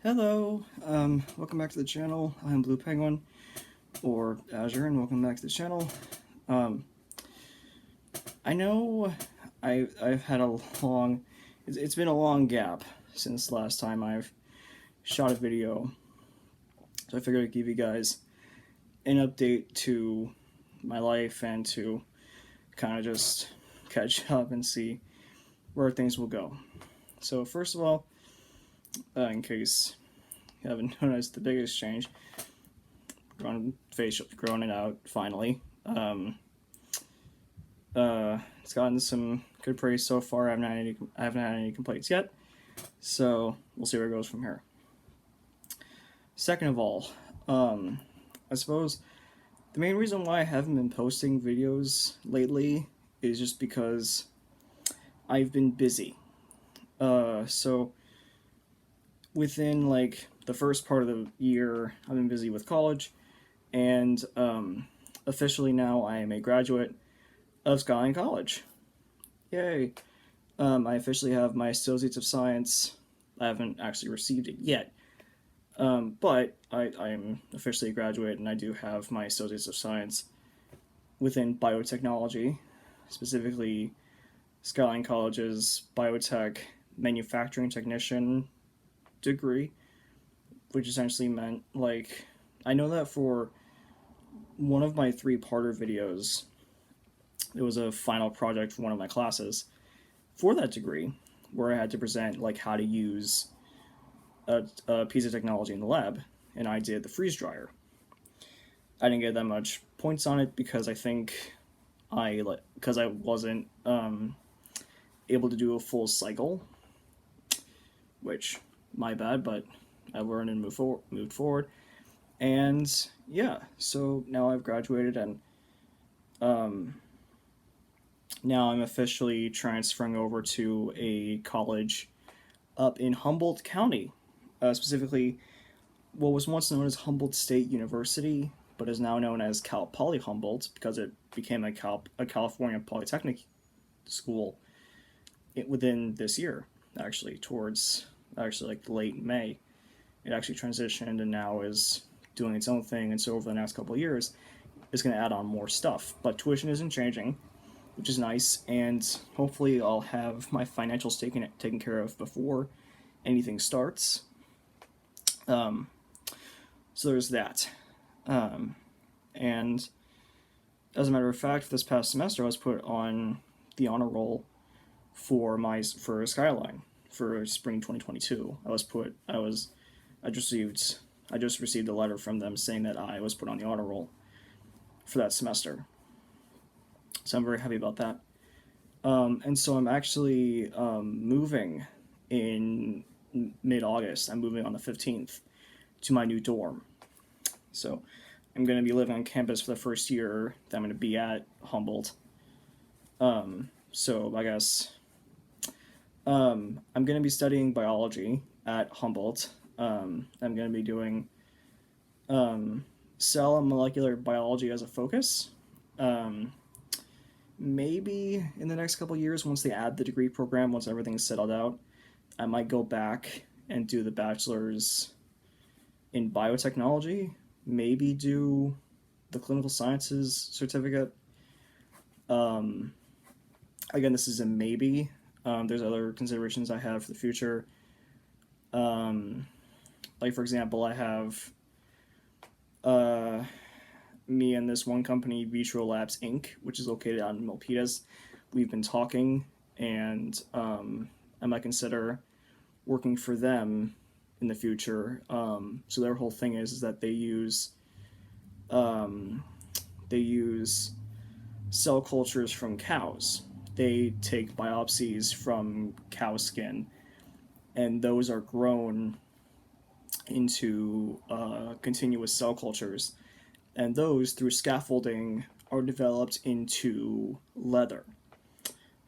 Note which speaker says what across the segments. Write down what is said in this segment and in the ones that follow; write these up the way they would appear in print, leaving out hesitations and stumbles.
Speaker 1: Hello, welcome back to the channel. I'm Blue Penguin, or Azure, and welcome back to the channel. Um, I know I've had a long, it's been a long gap since the last time I've shot a video, so I figured I'd give you guys an update to my life and to kind of just catch up and see where things will go. So first of all, in case you haven't noticed the biggest change, facial growing it out finally. It's gotten some good praise so far. I haven't had any complaints yet, so we'll see where it goes from here. Second of all, I suppose the main reason why I haven't been posting videos lately is just because I've been busy. So within like the first part of the year, I've been busy with college, and officially now I am a graduate of Skyline College. Yay! I officially have my Associates of Science. I haven't actually received it yet, but I am officially a graduate, and I do have my Associates of Science within biotechnology, specifically Skyline College's biotech manufacturing technician degree, which essentially meant, like, I know that for one of my three-parter videos, it was a final project for one of my classes for that degree, where I had to present like how to use a piece of technology in the lab, and I did the freeze dryer. I didn't get that much points on it because I think because I wasn't able to do a full cycle, which my bad, but I learned and moved forward, and yeah, so now I've graduated, and now I'm officially transferring over to a college up in Humboldt County, specifically what was once known as Humboldt State University, but is now known as Cal Poly Humboldt because it became a California Polytechnic school within this year, actually, towards like late May. It actually transitioned and now is doing its own thing, and so over the next couple of years, it's going to add on more stuff. But tuition isn't changing, which is nice, and hopefully I'll have my financials taken care of before anything starts. So there's that. And as a matter of fact, this past semester I was put on the honor roll for Skyline for spring 2022. I just received a letter from them saying that I was put on the honor roll for that semester. So I'm very happy about that. And so I'm actually moving in mid-August. I'm moving on the 15th to my new dorm. So I'm going to be living on campus for the first year that I'm going to be at Humboldt. So I guess I'm going to be studying biology at Humboldt. I'm going to be doing cell and molecular biology as a focus. Maybe in the next couple years, once they add the degree program, once everything's settled out, I might go back and do the bachelor's in biotechnology, maybe do the clinical sciences certificate. Again, this is a maybe. There's other considerations I have for the future. Like, for example, I have me and this one company, Vitro Labs Inc., which is located out in Milpitas. We've been talking, and I might consider working for them in the future. So their whole thing is that they use cell cultures from cows. They take biopsies from cow skin, and those are grown into continuous cell cultures, and those, through scaffolding, are developed into leather.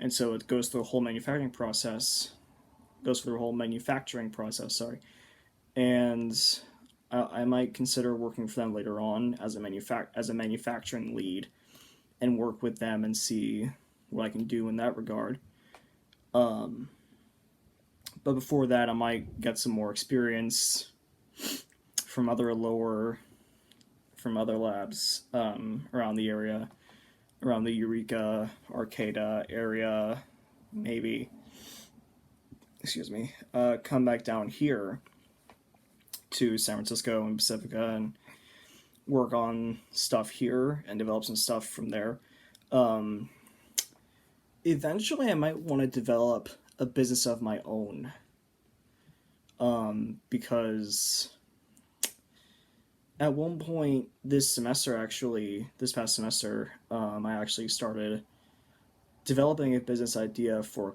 Speaker 1: And so it goes through a whole manufacturing process. Sorry. And I might consider working for them later on as a manufacturing lead, and work with them and see what I can do in that regard. But before that, I might get some more experience from other labs around the area, around the Eureka, Arcata area, maybe. Excuse me. Come back down here to San Francisco and Pacifica and work on stuff here and develop some stuff from there. Um, Eventually, I might want to develop a business of my own, because at one point this past semester, I actually started developing a business idea for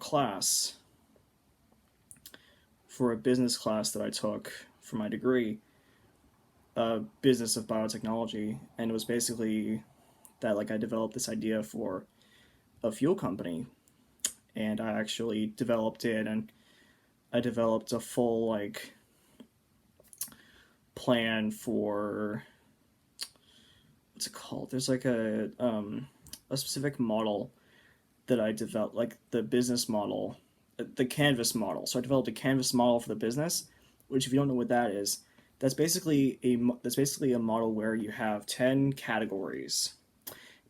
Speaker 1: a business class that I took for my degree, business of biotechnology, and it was basically that like I developed this idea for a fuel company, and I actually developed it, and I developed a full like plan for what's it called? There's like a specific model that I developed, like the business model, the canvas model. So I developed a canvas model for the business, which if you don't know what that is, that's basically a model where you have 10 categories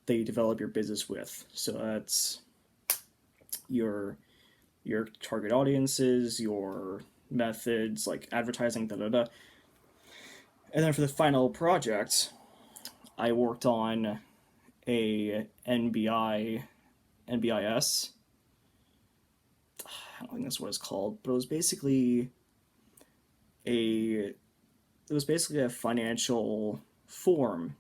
Speaker 1: that you develop your business with. So that's your target audiences, your methods, like advertising, da da da. And then for the final project, I worked on a NBIS. I don't think that's what it's called, but a it was basically a financial form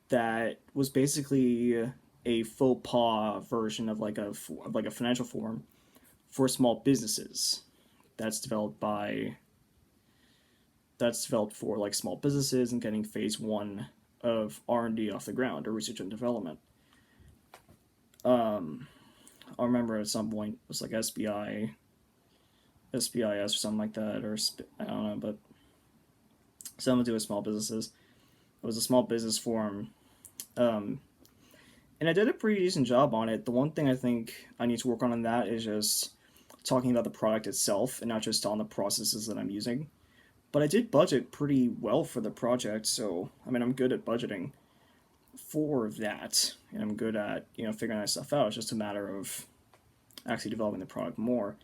Speaker 1: that was basically a faux pas version of like a financial form for small businesses. That's developed by that's developed for like small businesses and getting phase one of R&D off the ground, or research and development. Um, I remember at some point it was like SBIS or something like that, or I don't know, but something to do with small businesses. It was a small business forum, um, and I did a pretty decent job on it. The one thing I think I need to work on that is just talking about the product itself and not just on the processes that I'm using. But I did budget pretty well for the project, so I mean I'm good at budgeting for that, and I'm good at figuring that stuff out. It's just a matter of actually developing the product more.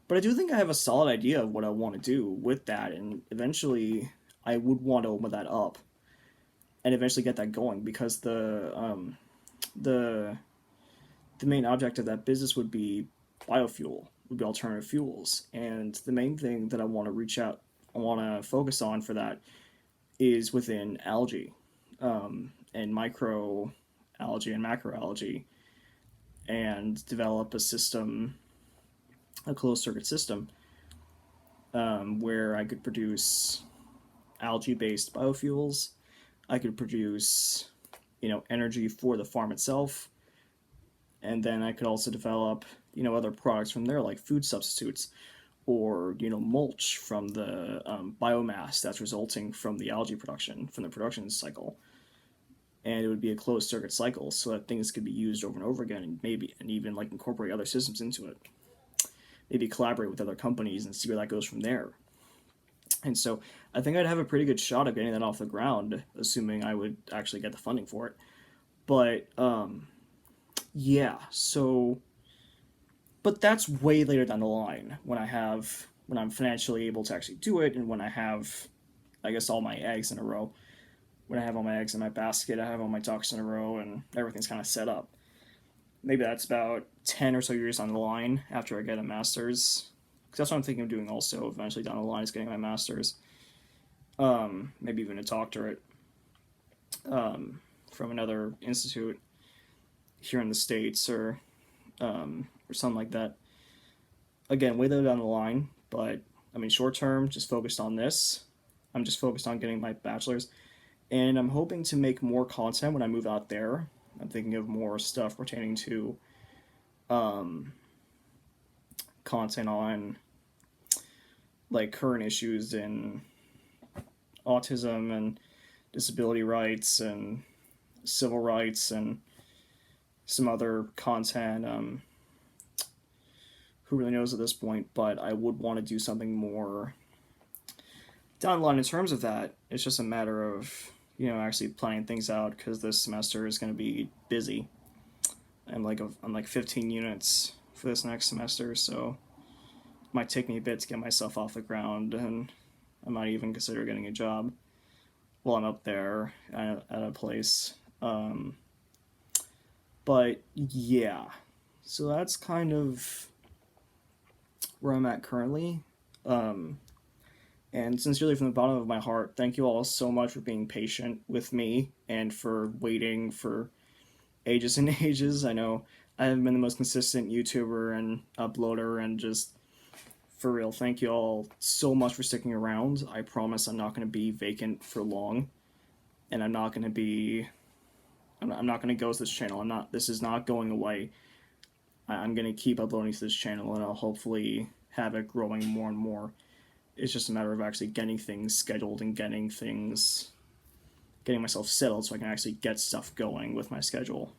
Speaker 1: But I do think I have a solid idea of what I want to do with that, and eventually I would want to open that up and eventually get that going, because the the main object of that business would be biofuel, would be alternative fuels, and the main thing that I want to focus on for that is within algae, and micro algae and macroalgae, and develop a system, a closed circuit system, where I could produce algae based biofuels. I could produce, energy for the farm itself, and then I could also develop, other products from there, like food substitutes, or mulch from the biomass that's resulting from the algae production, from the production cycle. And it would be a closed circuit cycle, so that things could be used over and over again, and maybe and even like incorporate other systems into it. Maybe collaborate with other companies and see where that goes from there. And so I think I'd have a pretty good shot of getting that off the ground, assuming I would actually get the funding for it. But yeah, so but that's way later down the line, when I'm financially able to actually do it, and when I have, I guess, all my eggs in a row. When I have all my eggs in my basket, I have all my ducks in a row, and everything's kind of set up. Maybe that's about 10 or so years on the line after I get a master's. Because that's what I'm thinking of doing also eventually down the line, is getting my master's. Maybe even a doctorate, from another institute here in the States, or something like that. Again, way later down the line, but I mean, short term, just focused on this. I'm just focused on getting my bachelor's, and I'm hoping to make more content when I move out there. I'm thinking of more stuff pertaining to um, content on like current issues in autism and disability rights and civil rights, and some other content. who really knows at this point, but I would want to do something more down the line in terms of that. It's just a matter of, actually planning things out, because this semester is going to be busy. I'm like 15 units for this next semester, so it might take me a bit to get myself off the ground, and I might even consider getting a job while I'm up there at a place. But yeah, so that's kind of where I'm at currently. And sincerely, from the bottom of my heart, thank you all so much for being patient with me and for waiting for ages and ages. I know I haven't been the most consistent YouTuber and uploader, and just for real, thank you all so much for sticking around. I promise I'm not going to be vacant for long, and I'm not going to be. I'm not going to ghost this channel. This is not going away. I'm going to keep uploading to this channel, and I'll hopefully have it growing more and more. It's just a matter of actually getting things scheduled and getting myself settled so I can actually get stuff going with my schedule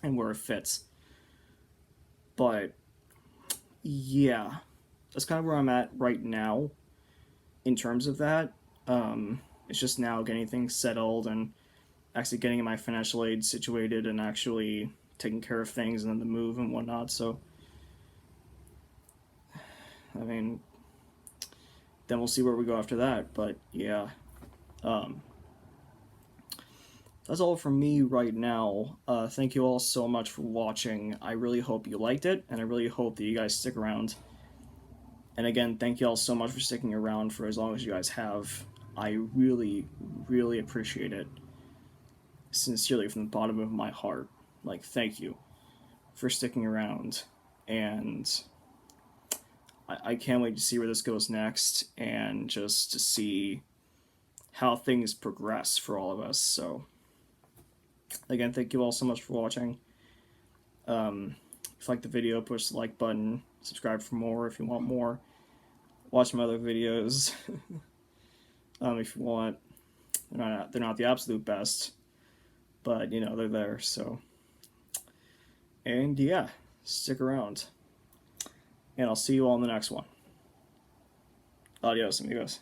Speaker 1: and where it fits. But yeah, that's kind of where I'm at right now in terms of that. It's just now getting things settled and actually getting my financial aid situated and actually taking care of things, and then the move and whatnot. So, I mean, then we'll see where we go after that. But yeah, that's all from me right now. Thank you all so much for watching. I really hope you liked it, and I really hope that you guys stick around. And again, thank you all so much for sticking around for as long as you guys have. I really, really appreciate it. Sincerely, from the bottom of my heart. Like, thank you for sticking around. And I can't wait to see where this goes next, and just to see how things progress for all of us. So, again, thank you all so much for watching. If you like the video, push the like button. Subscribe for more if you want more. Watch my other videos if you want. They're not the absolute best, but they're there. So, and yeah, stick around, and I'll see you all in the next one. Adios, amigos.